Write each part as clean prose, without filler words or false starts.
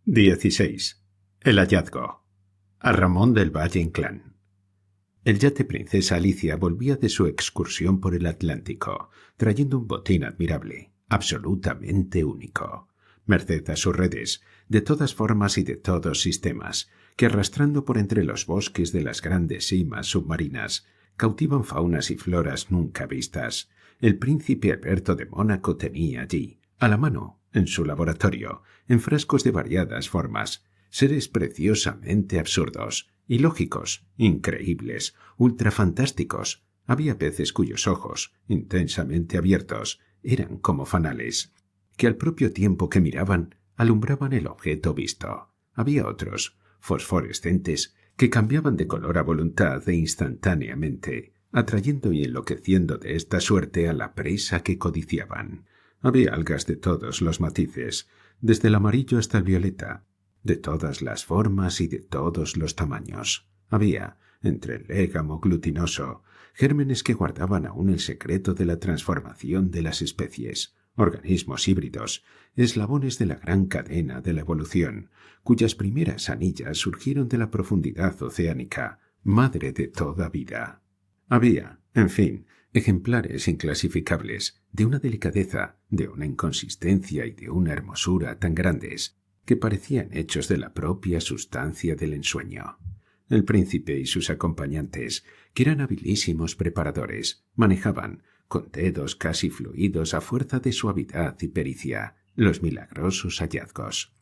16. El hallazgo. A Ramón del Valle Inclán. El yate Princesa Alicia volvía de su excursión por el Atlántico, trayendo un botín admirable, absolutamente único, merced a sus redes, de todas formas y de todos sistemas, que arrastrando por entre los bosques de las grandes cimas submarinas, cautivan faunas y floras nunca vistas. El príncipe Alberto de Mónaco tenía allí, a la mano, en su laboratorio, en frascos de variadas formas, seres preciosamente absurdos, ilógicos, increíbles, ultrafantásticos. Había peces cuyos ojos, intensamente abiertos, eran como fanales, que al propio tiempo que miraban, alumbraban el objeto visto. Había otros, fosforescentes, que cambiaban de color a voluntad e instantáneamente, atrayendo y enloqueciendo de esta suerte a la presa que codiciaban. Había algas de todos los matices, desde el amarillo hasta el violeta, de todas las formas y de todos los tamaños. Había, entre el légamo glutinoso, gérmenes que guardaban aún el secreto de la transformación de las especies, organismos híbridos, eslabones de la gran cadena de la evolución, cuyas primeras anillas surgieron de la profundidad oceánica, madre de toda vida. Había, en fin, ejemplares inclasificables, de una delicadeza, de una inconsistencia y de una hermosura tan grandes, que parecían hechos de la propia sustancia del ensueño. El príncipe y sus acompañantes, que eran habilísimos preparadores, manejaban, con dedos casi fluidos a fuerza de suavidad y pericia, los milagrosos hallazgos.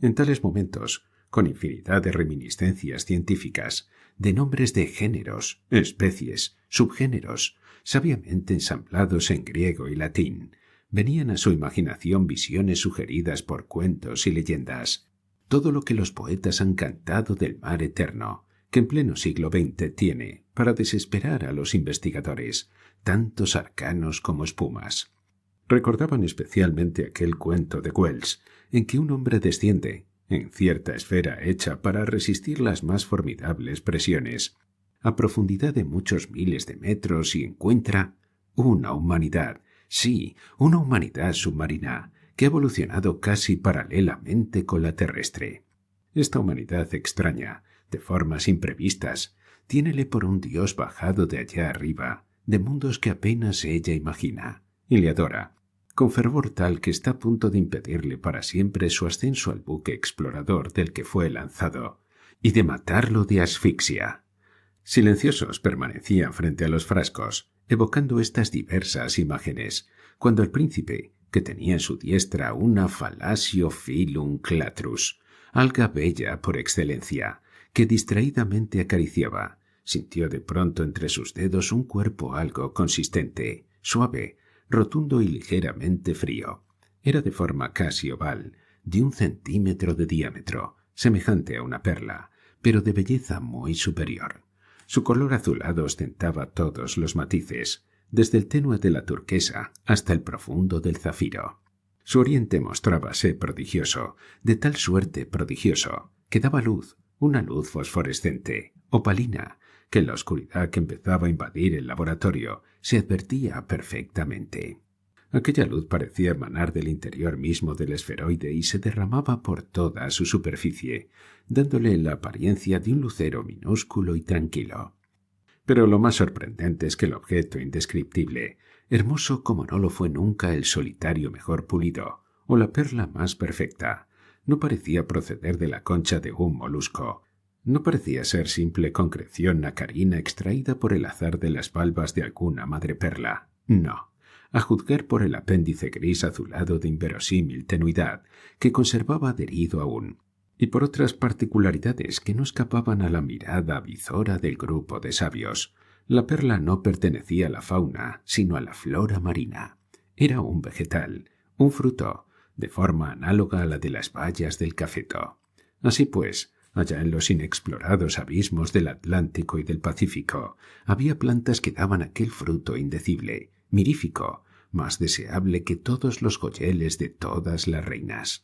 En tales momentos, con infinidad de reminiscencias científicas, de nombres de géneros, especies, subgéneros, sabiamente ensamblados en griego y latín, venían a su imaginación visiones sugeridas por cuentos y leyendas, todo lo que los poetas han cantado del mar eterno, que en pleno siglo XX tiene, para desesperar a los investigadores, tantos arcanos como espumas. Recordaban especialmente aquel cuento de Wells, en que un hombre desciende, en cierta esfera hecha para resistir las más formidables presiones, a profundidad de muchos miles de metros y encuentra una humanidad, sí, una humanidad submarina, que ha evolucionado casi paralelamente con la terrestre. Esta humanidad extraña, de formas imprevistas, tiénele por un dios bajado de allá arriba, de mundos que apenas ella imagina, y le adora, con fervor tal que está a punto de impedirle para siempre su ascenso al buque explorador del que fue lanzado, y de matarlo de asfixia. Silenciosos permanecían frente a los frascos, evocando estas diversas imágenes, cuando el príncipe, que tenía en su diestra una Phalaciophilum clatrus, alga bella por excelencia, que distraídamente acariciaba, sintió de pronto entre sus dedos un cuerpo algo consistente, suave, rotundo y ligeramente frío. Era de forma casi oval, de 1 centímetro de diámetro, semejante a una perla, pero de belleza muy superior. Su color azulado ostentaba todos los matices, desde el tenue de la turquesa hasta el profundo del zafiro. Su oriente mostrábase prodigioso, de tal suerte prodigioso, que daba luz, una luz fosforescente, opalina, que en la oscuridad que empezaba a invadir el laboratorio se advertía perfectamente. Aquella luz parecía emanar del interior mismo del esferoide y se derramaba por toda su superficie, dándole la apariencia de un lucero minúsculo y tranquilo. Pero lo más sorprendente es que el objeto indescriptible, hermoso como no lo fue nunca el solitario mejor pulido, o la perla más perfecta, no parecía proceder de la concha de un molusco, no parecía ser simple concreción nacarina extraída por el azar de las valvas de alguna madreperla, no. A juzgar por el apéndice gris azulado de inverosímil tenuidad que conservaba adherido aún, y por otras particularidades que no escapaban a la mirada avizora del grupo de sabios, la perla no pertenecía a la fauna, sino a la flora marina. Era un vegetal, un fruto, de forma análoga a la de las bayas del cafeto. Así pues, allá en los inexplorados abismos del Atlántico y del Pacífico, había plantas que daban aquel fruto indecible, mirífico, más deseable que todos los joyeles de todas las reinas.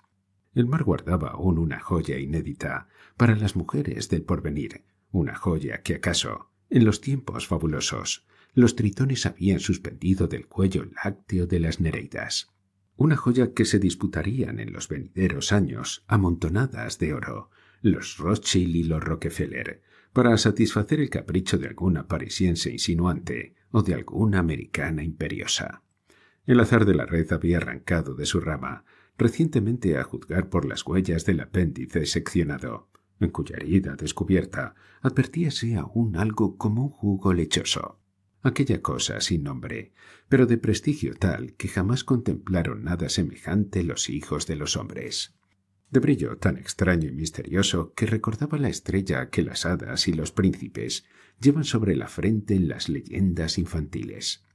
El mar guardaba aún una joya inédita para las mujeres del porvenir, una joya que acaso, en los tiempos fabulosos, los tritones habían suspendido del cuello lácteo de las nereidas. Una joya que se disputarían en los venideros años amontonadas de oro, los Rothschild y los Rockefeller, para satisfacer el capricho de alguna parisiense insinuante o de alguna americana imperiosa. El azar de la red había arrancado de su rama, recientemente a juzgar por las huellas del apéndice seccionado, en cuya herida descubierta advertíase aún algo como un jugo lechoso. Aquella cosa sin nombre, pero de prestigio tal que jamás contemplaron nada semejante los hijos de los hombres. De brillo tan extraño y misterioso que recordaba la estrella que las hadas y los príncipes llevan sobre la frente en las leyendas infantiles.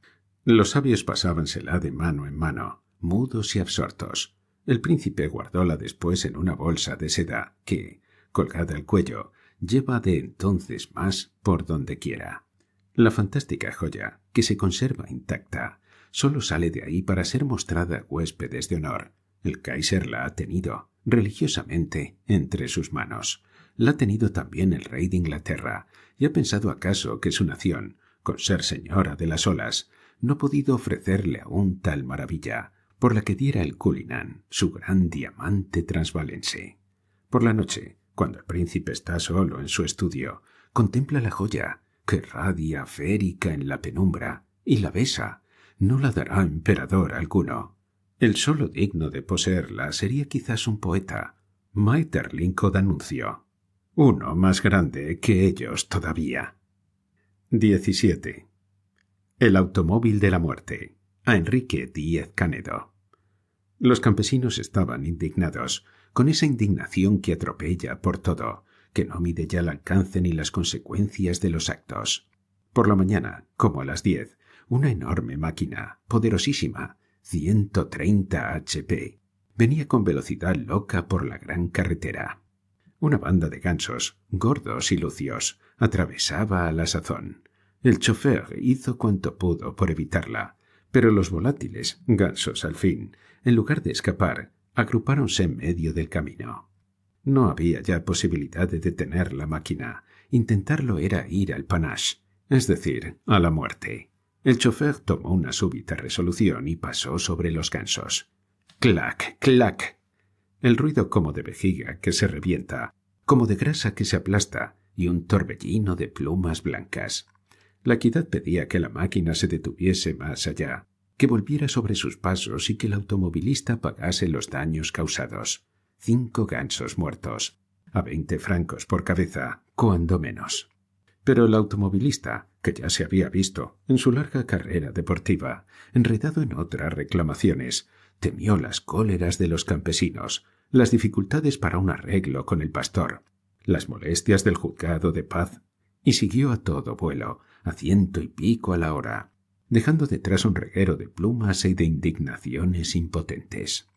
Los sabios pasábansela de mano en mano, mudos y absortos. El príncipe guardóla después en una bolsa de seda que, colgada al cuello, lleva de entonces más por donde quiera. La fantástica joya, que se conserva intacta, solo sale de ahí para ser mostrada a huéspedes de honor. El Kaiser la ha tenido, religiosamente, entre sus manos. La ha tenido también el rey de Inglaterra, y ha pensado acaso que su nación, con ser señora de las olas, no ha podido ofrecerle aún tal maravilla, por la que diera el Cullinan, su gran diamante transvalense. Por la noche, cuando el príncipe está solo en su estudio, contempla la joya, que radia férica en la penumbra, y la besa. No la dará emperador alguno. El solo digno de poseerla sería quizás un poeta, Maeterlinck o D'Annunzio, uno más grande que ellos todavía. 17. El automóvil de la muerte, a Enrique Díez Canedo. Los campesinos estaban indignados, con esa indignación que atropella por todo, que no mide ya el alcance ni las consecuencias de los actos. Por la mañana, como a las 10, una enorme máquina, poderosísima, 130 HP, venía con velocidad loca por la gran carretera. Una banda de gansos, gordos y lucios, atravesaba a la sazón. El chofer hizo cuanto pudo por evitarla, pero los volátiles, gansos al fin, en lugar de escapar, agrupáronse en medio del camino. No había ya posibilidad de detener la máquina. Intentarlo era ir al panache, es decir, a la muerte. El chofer tomó una súbita resolución y pasó sobre los gansos. ¡Clac, clac! El ruido como de vejiga que se revienta, como de grasa que se aplasta, y un torbellino de plumas blancas. La equidad pedía que la máquina se detuviese más allá, que volviera sobre sus pasos y que el automovilista pagase los daños causados. 5 gansos muertos, a 20 francos por cabeza, cuando menos. Pero el automovilista, que ya se había visto, en su larga carrera deportiva, enredado en otras reclamaciones, temió las cóleras de los campesinos, las dificultades para un arreglo con el pastor, las molestias del juzgado de paz, y siguió a todo vuelo, a 100 y pico a la hora, dejando detrás un reguero de plumas y de indignaciones impotentes.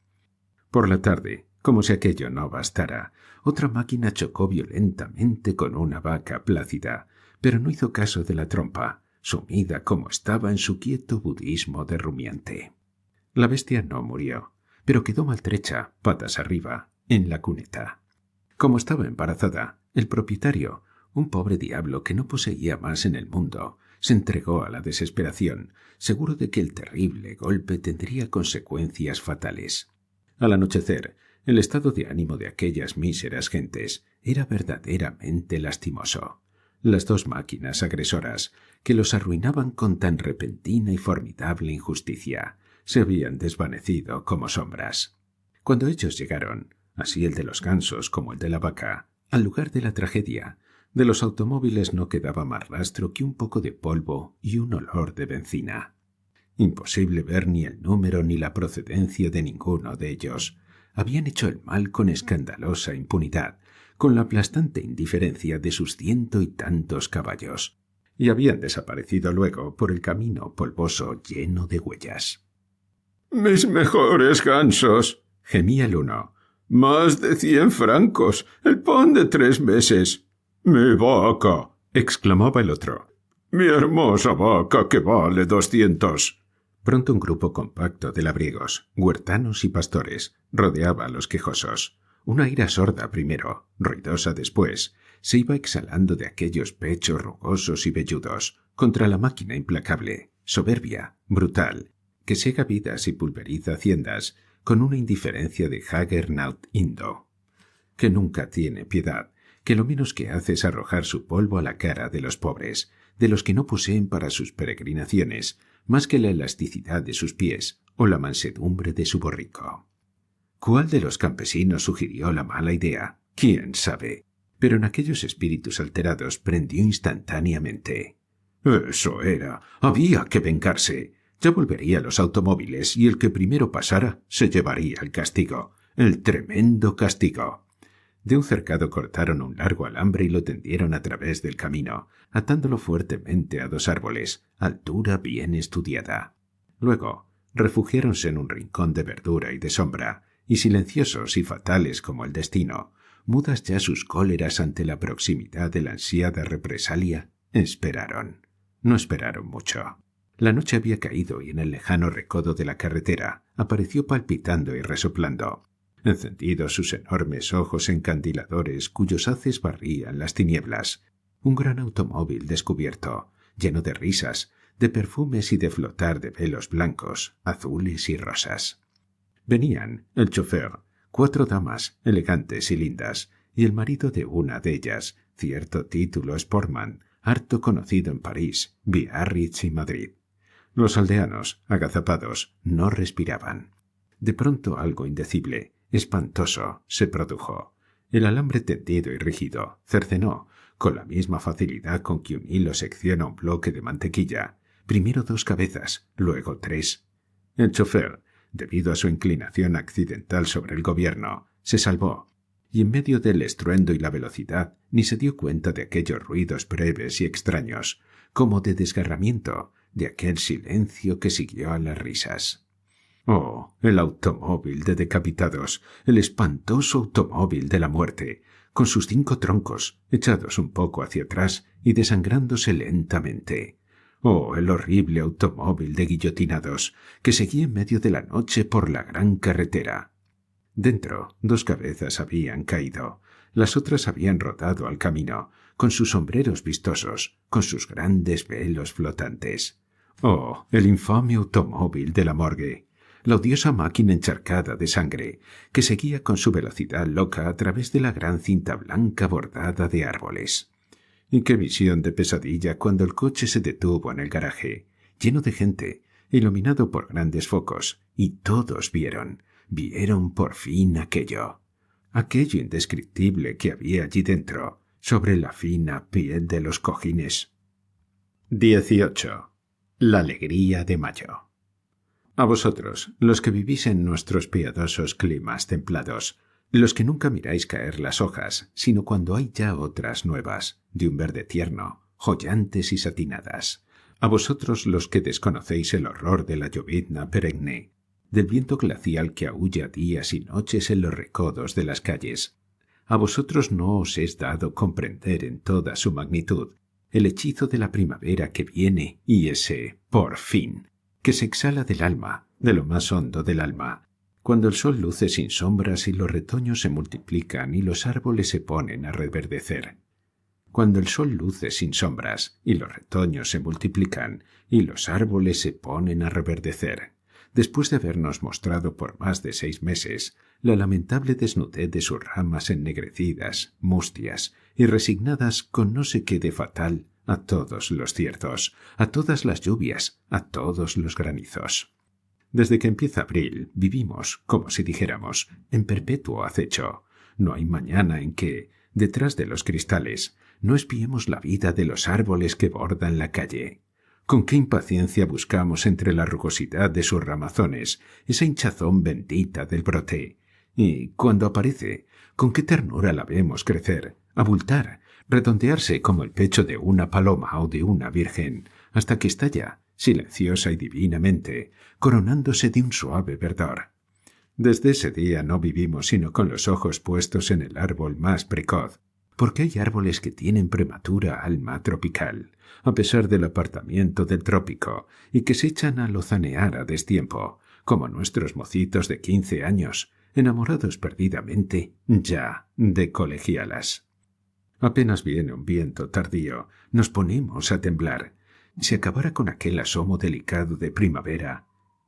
Por la tarde, como si aquello no bastara, otra máquina chocó violentamente con una vaca plácida, pero no hizo caso de la trompa, sumida como estaba en su quieto budismo de rumiante. La bestia no murió, pero quedó maltrecha, patas arriba, en la cuneta. Como estaba embarazada, el propietario, un pobre diablo que no poseía más en el mundo, se entregó a la desesperación, seguro de que el terrible golpe tendría consecuencias fatales. Al anochecer, el estado de ánimo de aquellas míseras gentes era verdaderamente lastimoso. Las 2 máquinas agresoras, que los arruinaban con tan repentina y formidable injusticia, se habían desvanecido como sombras. Cuando ellos llegaron, así el de los gansos como el de la vaca, al lugar de la tragedia, de los automóviles no quedaba más rastro que un poco de polvo y un olor de benzina. Imposible ver ni el número ni la procedencia de ninguno de ellos. Habían hecho el mal con escandalosa impunidad, con la aplastante indiferencia de sus 100 y tantos caballos, y habían desaparecido luego por el camino polvoso lleno de huellas. «¡Mis mejores gansos!», gemía el uno. «¡Más de 100 francos! ¡El pan de 3 meses! «¡Mi vaca!», exclamaba el otro. «¡Mi hermosa vaca que vale 200!». Pronto un grupo compacto de labriegos, huertanos y pastores rodeaba a los quejosos. Una ira sorda primero, ruidosa después, se iba exhalando de aquellos pechos rugosos y velludos contra la máquina implacable, soberbia, brutal, que sega vidas y pulveriza haciendas con una indiferencia de Jaggernaut indo, que nunca tiene piedad, que lo menos que hace es arrojar su polvo a la cara de los pobres, de los que no poseen para sus peregrinaciones más que la elasticidad de sus pies o la mansedumbre de su borrico. ¿Cuál de los campesinos sugirió la mala idea? ¿Quién sabe? Pero en aquellos espíritus alterados prendió instantáneamente. Eso era. Había que vengarse. Ya volvería a los automóviles y el que primero pasara se llevaría el castigo. El tremendo castigo. De un cercado cortaron un largo alambre y lo tendieron a través del camino, atándolo fuertemente a 2 árboles, altura bien estudiada. Luego, refugiáronse en un rincón de verdura y de sombra, y silenciosos y fatales como el destino, mudas ya sus cóleras ante la proximidad de la ansiada represalia, esperaron. No esperaron mucho. La noche había caído y en el lejano recodo de la carretera apareció palpitando y resoplando, encendidos sus enormes ojos encandiladores cuyos haces barrían las tinieblas, un gran automóvil descubierto, lleno de risas, de perfumes y de flotar de velos blancos, azules y rosas. Venían el chofer, 4 damas elegantes y lindas, y el marido de una de ellas, cierto título sportman, harto conocido en París, Biarritz y Madrid. Los aldeanos, agazapados, no respiraban. De pronto algo indecible, espantoso, se produjo. El alambre tendido y rígido cercenó, con la misma facilidad con que un hilo secciona un bloque de mantequilla, primero 2 cabezas, luego 3. El chofer, debido a su inclinación accidental sobre el gobierno, se salvó, y en medio del estruendo y la velocidad ni se dio cuenta de aquellos ruidos breves y extraños, como de desgarramiento, de aquel silencio que siguió a las risas. Oh, el automóvil de decapitados, el espantoso automóvil de la muerte, con sus 5 troncos, echados un poco hacia atrás y desangrándose lentamente. Oh, el horrible automóvil de guillotinados, que seguía en medio de la noche por la gran carretera. Dentro, 2 cabezas habían caído, las otras habían rodado al camino, con sus sombreros vistosos, con sus grandes velos flotantes. Oh, el infame automóvil de la morgue, la odiosa máquina encharcada de sangre, que seguía con su velocidad loca a través de la gran cinta blanca bordada de árboles. Y qué visión de pesadilla cuando el coche se detuvo en el garaje, lleno de gente, iluminado por grandes focos, y todos vieron por fin aquello indescriptible que había allí dentro, sobre la fina piel de los cojines. 18. La alegría de mayo. A vosotros, los que vivís en nuestros piadosos climas templados, los que nunca miráis caer las hojas, sino cuando hay ya otras nuevas, de un verde tierno, joyantes y satinadas. A vosotros los que desconocéis el horror de la llovizna perenne, del viento glacial que aúlla días y noches en los recodos de las calles. A vosotros no os es dado comprender en toda su magnitud el hechizo de la primavera que viene y ese, por fin, que se exhala del alma, de lo más hondo del alma, cuando el sol luce sin sombras y los retoños se multiplican y los árboles se ponen a reverdecer. Cuando el sol luce sin sombras y los retoños se multiplican y los árboles se ponen a reverdecer, después de habernos mostrado por más de 6 meses la lamentable desnudez de sus ramas ennegrecidas, mustias y resignadas con no sé qué de fatal a todos los ciertos, a todas las lluvias, a todos los granizos. Desde que empieza abril vivimos, como si dijéramos, en perpetuo acecho. No hay mañana en que, detrás de los cristales, no espiemos la vida de los árboles que bordan la calle. Con qué impaciencia buscamos entre la rugosidad de sus ramazones esa hinchazón bendita del brote, y, cuando aparece, con qué ternura la vemos crecer, abultar, redondearse como el pecho de una paloma o de una virgen, hasta que estalla, silenciosa y divinamente, coronándose de un suave verdor. Desde ese día no vivimos sino con los ojos puestos en el árbol más precoz, porque hay árboles que tienen prematura alma tropical, a pesar del apartamiento del trópico, y que se echan a lozanear a destiempo, como nuestros mocitos de 15 años, enamorados perdidamente ya de colegialas. Apenas viene un viento tardío, nos ponemos a temblar. Si acabara con aquel asomo delicado de primavera,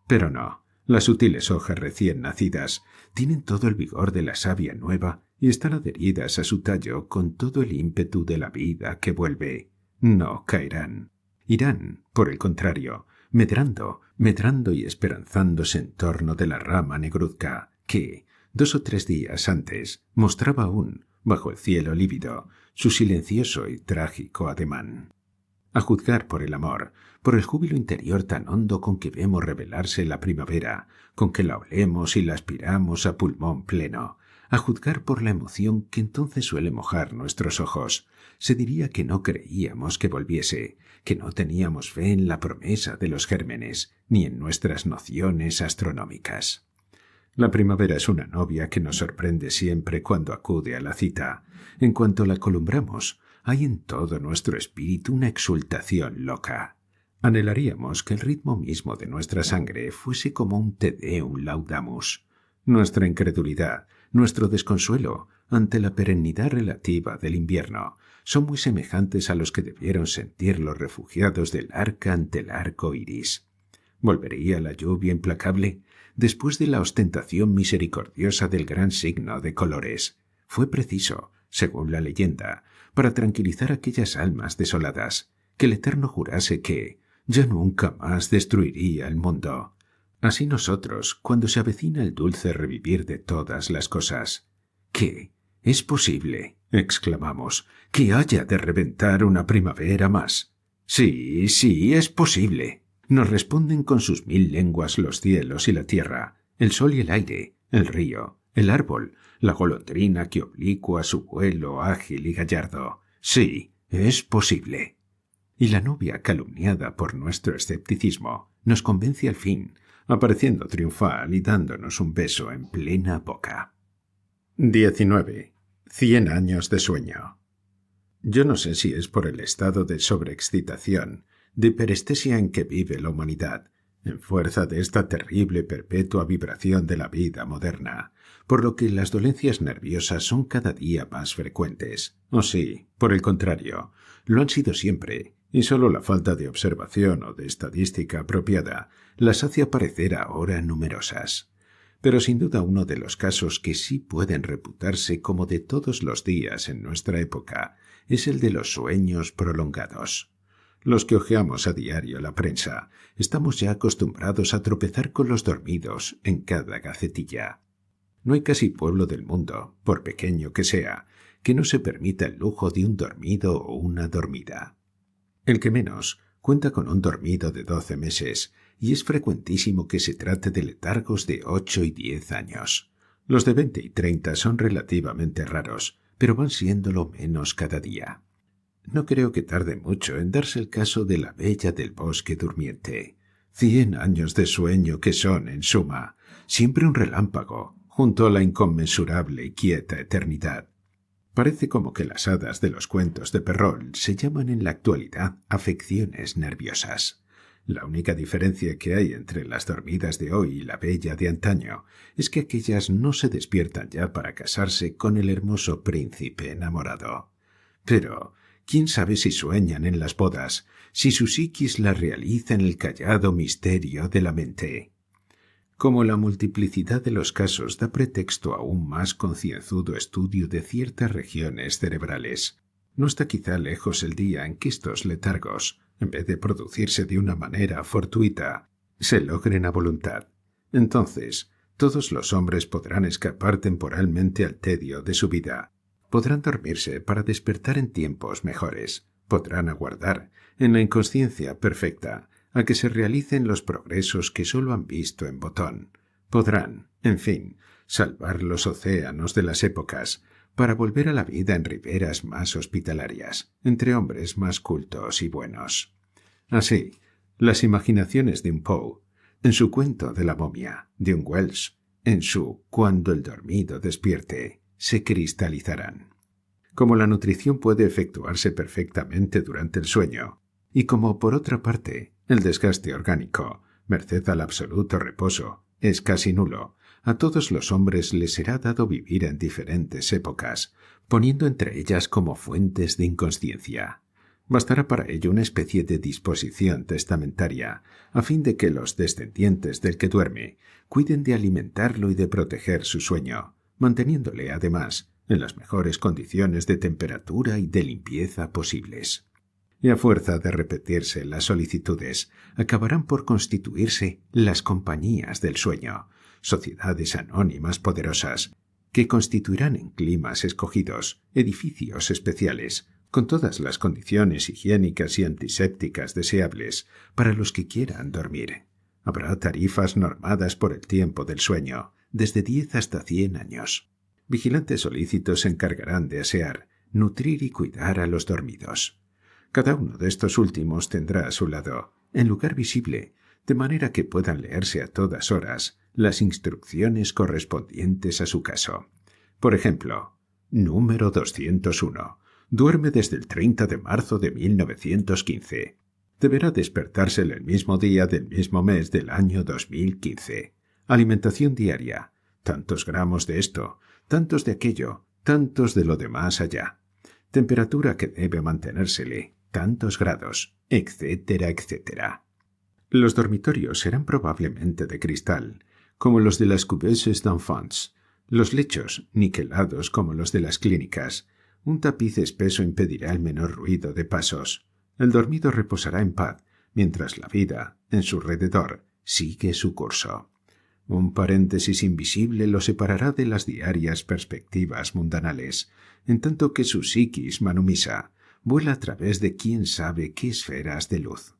Pero no, las sutiles hojas recién nacidas tienen todo el vigor de la savia nueva y están adheridas a su tallo con todo el ímpetu de la vida que vuelve. No caerán. Irán, por el contrario, medrando, medrando y esperanzándose en torno de la rama negruzca que, 2 o 3 días antes, mostraba aún, bajo el cielo lívido, su silencioso y trágico ademán. A juzgar por el amor, por el júbilo interior tan hondo con que vemos revelarse la primavera, con que la olemos y la aspiramos a pulmón pleno, a juzgar por la emoción que entonces suele mojar nuestros ojos, se diría que no creíamos que volviese, que no teníamos fe en la promesa de los gérmenes, ni en nuestras nociones astronómicas. La primavera es una novia que nos sorprende siempre cuando acude a la cita. En cuanto la columbramos, hay en todo nuestro espíritu una exultación loca. Anhelaríamos que el ritmo mismo de nuestra sangre fuese como un Te Deum Laudamus. Nuestra incredulidad, nuestro desconsuelo ante la perennidad relativa del invierno son muy semejantes a los que debieron sentir los refugiados del arca ante el arco iris. ¿Volvería la lluvia implacable? Después de la ostentación misericordiosa del gran signo de colores, fue preciso, según la leyenda, para tranquilizar aquellas almas desoladas, que el Eterno jurase que ya nunca más destruiría el mundo. Así nosotros, cuando se avecina el dulce revivir de todas las cosas. ¿Qué? ¿Es posible? Exclamamos, que haya de reventar una primavera más. Sí, sí, es posible. Nos responden con sus 1000 lenguas los cielos y la tierra, el sol y el aire, el río, el árbol, la golondrina que oblicua su vuelo ágil y gallardo. Sí, es posible. Y la novia calumniada por nuestro escepticismo nos convence al fin, apareciendo triunfal y dándonos un beso en plena boca. 19. 100 años de sueño. Yo no sé si es por el estado de sobreexcitación, de hiperestesia en que vive la humanidad, en fuerza de esta terrible perpetua vibración de la vida moderna, por lo que las dolencias nerviosas son cada día más frecuentes. O sí, por el contrario, lo han sido siempre, y solo la falta de observación o de estadística apropiada las hace aparecer ahora numerosas. Pero sin duda uno de los casos que sí pueden reputarse como de todos los días en nuestra época es el de los sueños prolongados. Los que hojeamos a diario la prensa estamos ya acostumbrados a tropezar con los dormidos en cada gacetilla. No hay casi pueblo del mundo, por pequeño que sea, que no se permita el lujo de un dormido o una dormida. El que menos cuenta con un dormido de 12 meses, y es frecuentísimo que se trate de letargos de 8 y 10 años. Los de 20 y 30 son relativamente raros, pero van siéndolo menos cada día. No creo que tarde mucho en darse el caso de la bella del bosque durmiente. 100 años de sueño que son, en suma, siempre un relámpago, junto a la inconmensurable y quieta eternidad. Parece como que las hadas de los cuentos de Perrault se llaman en la actualidad afecciones nerviosas. La única diferencia que hay entre las dormidas de hoy y la bella de antaño es que aquellas no se despiertan ya para casarse con el hermoso príncipe enamorado. Pero ¿quién sabe si sueñan en las bodas, si su psiquis la realiza en el callado misterio de la mente? Como la multiplicidad de los casos da pretexto a un más concienzudo estudio de ciertas regiones cerebrales, no está quizá lejos el día en que estos letargos, en vez de producirse de una manera fortuita, se logren a voluntad. Entonces, todos los hombres podrán escapar temporalmente al tedio de su vida. Podrán dormirse para despertar en tiempos mejores. Podrán aguardar, en la inconsciencia perfecta, a que se realicen los progresos que sólo han visto en botón. Podrán, en fin, salvar los océanos de las épocas, para volver a la vida en riberas más hospitalarias, entre hombres más cultos y buenos. Así, las imaginaciones de un Poe, en su cuento de la momia, de un Wells, en su Cuando el dormido despierte, se cristalizarán. Como la nutrición puede efectuarse perfectamente durante el sueño, y como, por otra parte, el desgaste orgánico, merced al absoluto reposo, es casi nulo, a todos los hombres les será dado vivir en diferentes épocas, poniendo entre ellas como fuentes de inconsciencia. Bastará para ello una especie de disposición testamentaria, a fin de que los descendientes del que duerme cuiden de alimentarlo y de proteger su sueño, manteniéndole, además, en las mejores condiciones de temperatura y de limpieza posibles. Y a fuerza de repetirse las solicitudes, acabarán por constituirse las compañías del sueño, sociedades anónimas poderosas, que constituirán en climas escogidos edificios especiales, con todas las condiciones higiénicas y antisépticas deseables para los que quieran dormir. Habrá tarifas normadas por el tiempo del sueño, desde 10 hasta 100 años. Vigilantes solícitos se encargarán de asear, nutrir y cuidar a los dormidos. Cada uno de estos últimos tendrá a su lado, en lugar visible, de manera que puedan leerse a todas horas las instrucciones correspondientes a su caso. Por ejemplo, número 201. Duerme desde el 30 de marzo de 1915. Deberá despertarse el mismo día del mismo mes del año 2015. Alimentación diaria. Tantos gramos de esto, tantos de aquello, tantos de lo demás allá. Temperatura que debe mantenérsele, tantos grados, etcétera, etcétera. Los dormitorios serán probablemente de cristal, como los de las cuveuses d'enfants, los lechos niquelados como los de las clínicas. Un tapiz espeso impedirá el menor ruido de pasos. El dormido reposará en paz, mientras la vida, en su alrededor, sigue su curso. Un paréntesis invisible lo separará de las diarias perspectivas mundanales, en tanto que su psiquis manumisa vuela a través de quién sabe qué esferas de luz.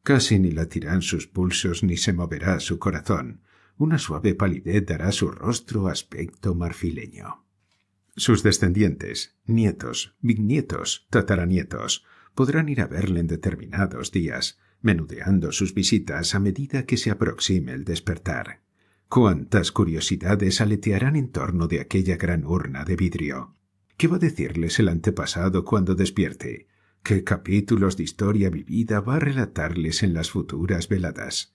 Casi ni latirán sus pulsos ni se moverá su corazón. Una suave palidez dará a su rostro aspecto marfileño. Sus descendientes, nietos, bisnietos, tataranietos, podrán ir a verle en determinados días, menudeando sus visitas a medida que se aproxime el despertar. Cuántas curiosidades aletearán en torno de aquella gran urna de vidrio. ¿Qué va a decirles el antepasado cuando despierte? ¿Qué capítulos de historia vivida va a relatarles en las futuras veladas?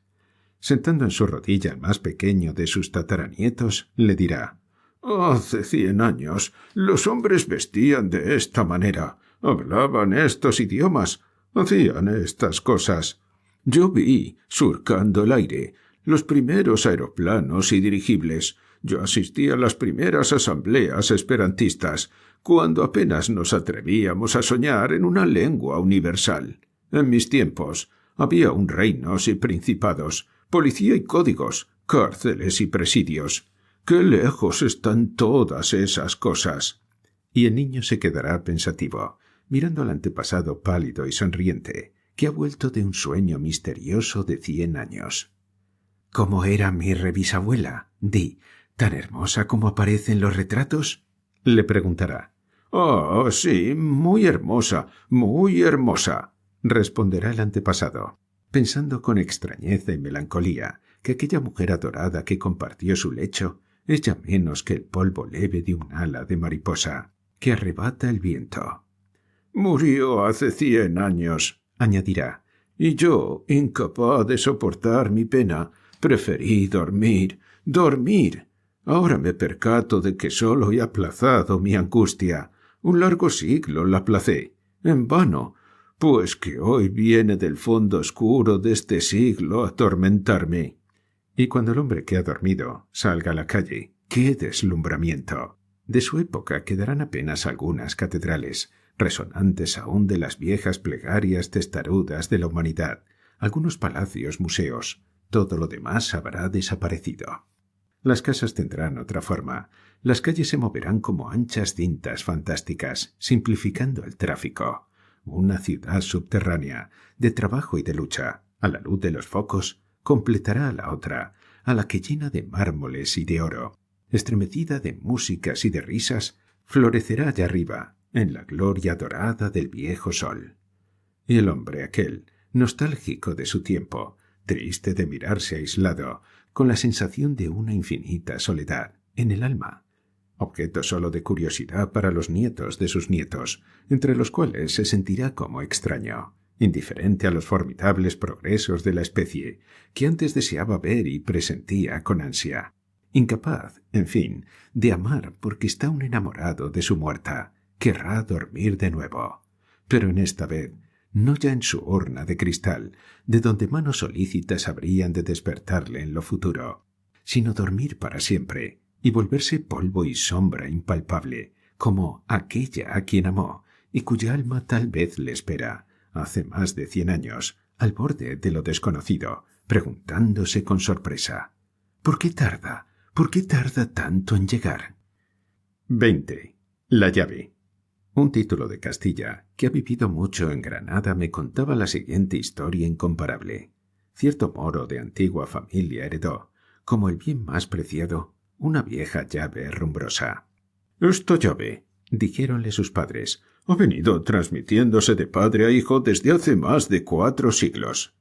Sentando en su rodilla el más pequeño de sus tataranietos, le dirá: «Hace 100 años los hombres vestían de esta manera, hablaban estos idiomas, hacían estas cosas. Yo vi, surcando el aire, los primeros aeroplanos y dirigibles. Yo asistí a las primeras asambleas esperantistas, cuando apenas nos atrevíamos a soñar en una lengua universal. En mis tiempos había aún reinos y principados, policía y códigos, cárceles y presidios. ¡Qué lejos están todas esas cosas!». Y el niño se quedará pensativo, mirando al antepasado pálido y sonriente, que ha vuelto de un sueño misterioso de 100 años. «¿Cómo era mi rebisabuela? Di, ¿tan hermosa como aparece en los retratos?», le preguntará. «Ah, sí, muy hermosa, responderá el antepasado, pensando con extrañeza y melancolía que aquella mujer adorada que compartió su lecho es ya menos que el polvo leve de un ala de mariposa que arrebata el viento. «Murió hace 100 años», añadirá, «y yo, incapaz de soportar mi pena, preferí dormir. Ahora me percato de que solo he aplazado mi angustia. Un largo siglo la aplacé, en vano, pues que hoy viene del fondo oscuro de este siglo a atormentarme». Y cuando el hombre que ha dormido salga a la calle, ¡qué deslumbramiento! De su época quedarán apenas algunas catedrales, resonantes aún de las viejas plegarias testarudas de la humanidad, algunos palacios, museos. Todo lo demás habrá desaparecido. Las casas tendrán otra forma. Las calles se moverán como anchas cintas fantásticas, simplificando el tráfico. Una ciudad subterránea, de trabajo y de lucha, a la luz de los focos, completará a la otra, a la que llena de mármoles y de oro, estremecida de músicas y de risas, florecerá allá arriba, en la gloria dorada del viejo sol. Y el hombre aquel, nostálgico de su tiempo, triste de mirarse aislado, con la sensación de una infinita soledad en el alma, objeto solo de curiosidad para los nietos de sus nietos, entre los cuales se sentirá como extraño, indiferente a los formidables progresos de la especie, que antes deseaba ver y presentía con ansia, incapaz, en fin, de amar porque está aún enamorado de su muerta, querrá dormir de nuevo. pero en esta vez no ya en su urna de cristal, de donde manos solícitas habrían de despertarle en lo futuro, sino dormir para siempre y volverse polvo y sombra impalpable, como aquella a quien amó y cuya alma tal vez le espera, hace más de 100 años, al borde de lo desconocido, preguntándose con sorpresa: ¿por qué tarda? ¿Por qué tarda tanto en llegar? 20. La llave. Un título de Castilla, que ha vivido mucho en Granada, me contaba la siguiente historia incomparable. Cierto moro de antigua familia heredó, como el bien más preciado, una vieja llave herrumbrosa. «Esta llave», dijéronle sus padres, «ha venido transmitiéndose de padre a hijo desde hace más de 4 siglos».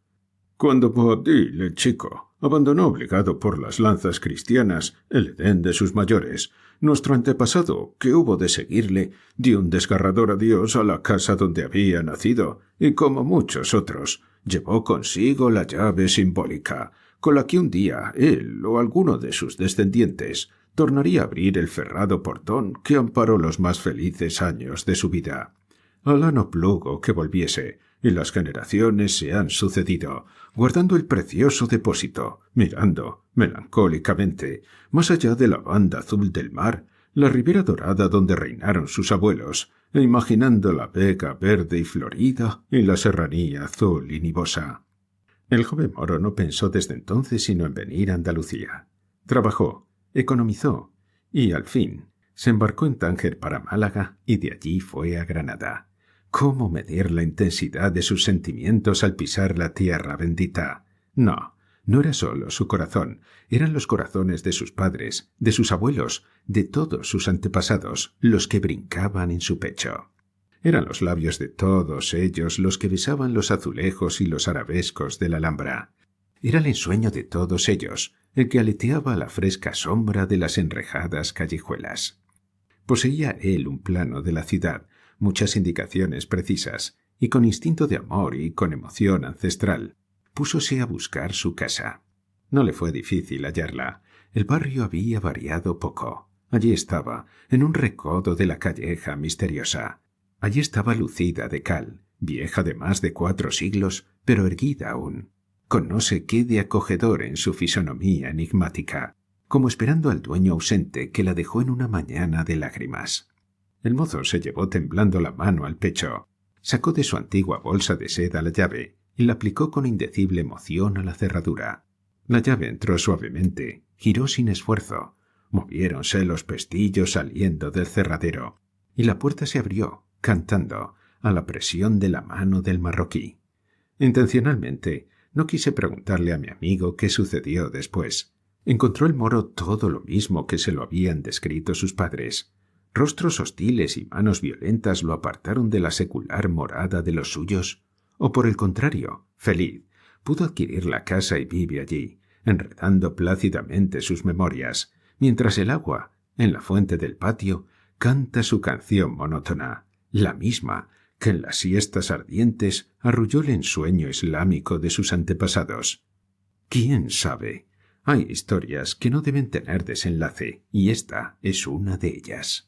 Cuando Boabdil, el chico, abandonó obligado por las lanzas cristianas el Edén de sus mayores, nuestro antepasado, que hubo de seguirle, dio un desgarrador adiós a la casa donde había nacido y, como muchos otros, llevó consigo la llave simbólica, con la que un día él o alguno de sus descendientes tornaría a abrir el ferrado portón que amparó los más felices años de su vida. Alá no plugo que volviese, y las generaciones se han sucedido, guardando el precioso depósito, mirando, melancólicamente, más allá de la banda azul del mar, la ribera dorada donde reinaron sus abuelos, e imaginando la vega verde y florida y la serranía azul y nivosa. El joven moro no pensó desde entonces sino en venir a Andalucía. Trabajó, economizó, y al fin se embarcó en Tánger para Málaga y de allí fue a Granada. ¿Cómo medir la intensidad de sus sentimientos al pisar la tierra bendita? No, no era solo su corazón, eran los corazones de sus padres, de sus abuelos, de todos sus antepasados, los que brincaban en su pecho. Eran los labios de todos ellos los que besaban los azulejos y los arabescos de la Alhambra. Era el ensueño de todos ellos, el que aleteaba a la fresca sombra de las enrejadas callejuelas. Poseía él un plano de la ciudad, muchas indicaciones precisas, y con instinto de amor y con emoción ancestral, púsose a buscar su casa. No le fue difícil hallarla. El barrio había variado poco. Allí estaba, en un recodo de la calleja misteriosa. Allí estaba lucida de cal, vieja de más de 4 siglos, pero erguida aún, con no sé qué de acogedor en su fisonomía enigmática, como esperando al dueño ausente que la dejó en una mañana de lágrimas. El mozo se llevó temblando la mano al pecho, sacó de su antigua bolsa de seda la llave y la aplicó con indecible emoción a la cerradura. La llave entró suavemente, giró sin esfuerzo, moviéronse los pestillos saliendo del cerradero, y la puerta se abrió, cantando, a la presión de la mano del marroquí. Intencionalmente, no quise preguntarle a mi amigo qué sucedió después. Encontró el moro todo lo mismo que se lo habían descrito sus padres. ¿Rostros hostiles y manos violentas lo apartaron de la secular morada de los suyos? ¿O por el contrario, feliz, pudo adquirir la casa y vive allí, enredando plácidamente sus memorias, mientras el agua, en la fuente del patio, canta su canción monótona, la misma que en las siestas ardientes arrulló el ensueño islámico de sus antepasados? ¿Quién sabe? Hay historias que no deben tener desenlace, y esta es una de ellas.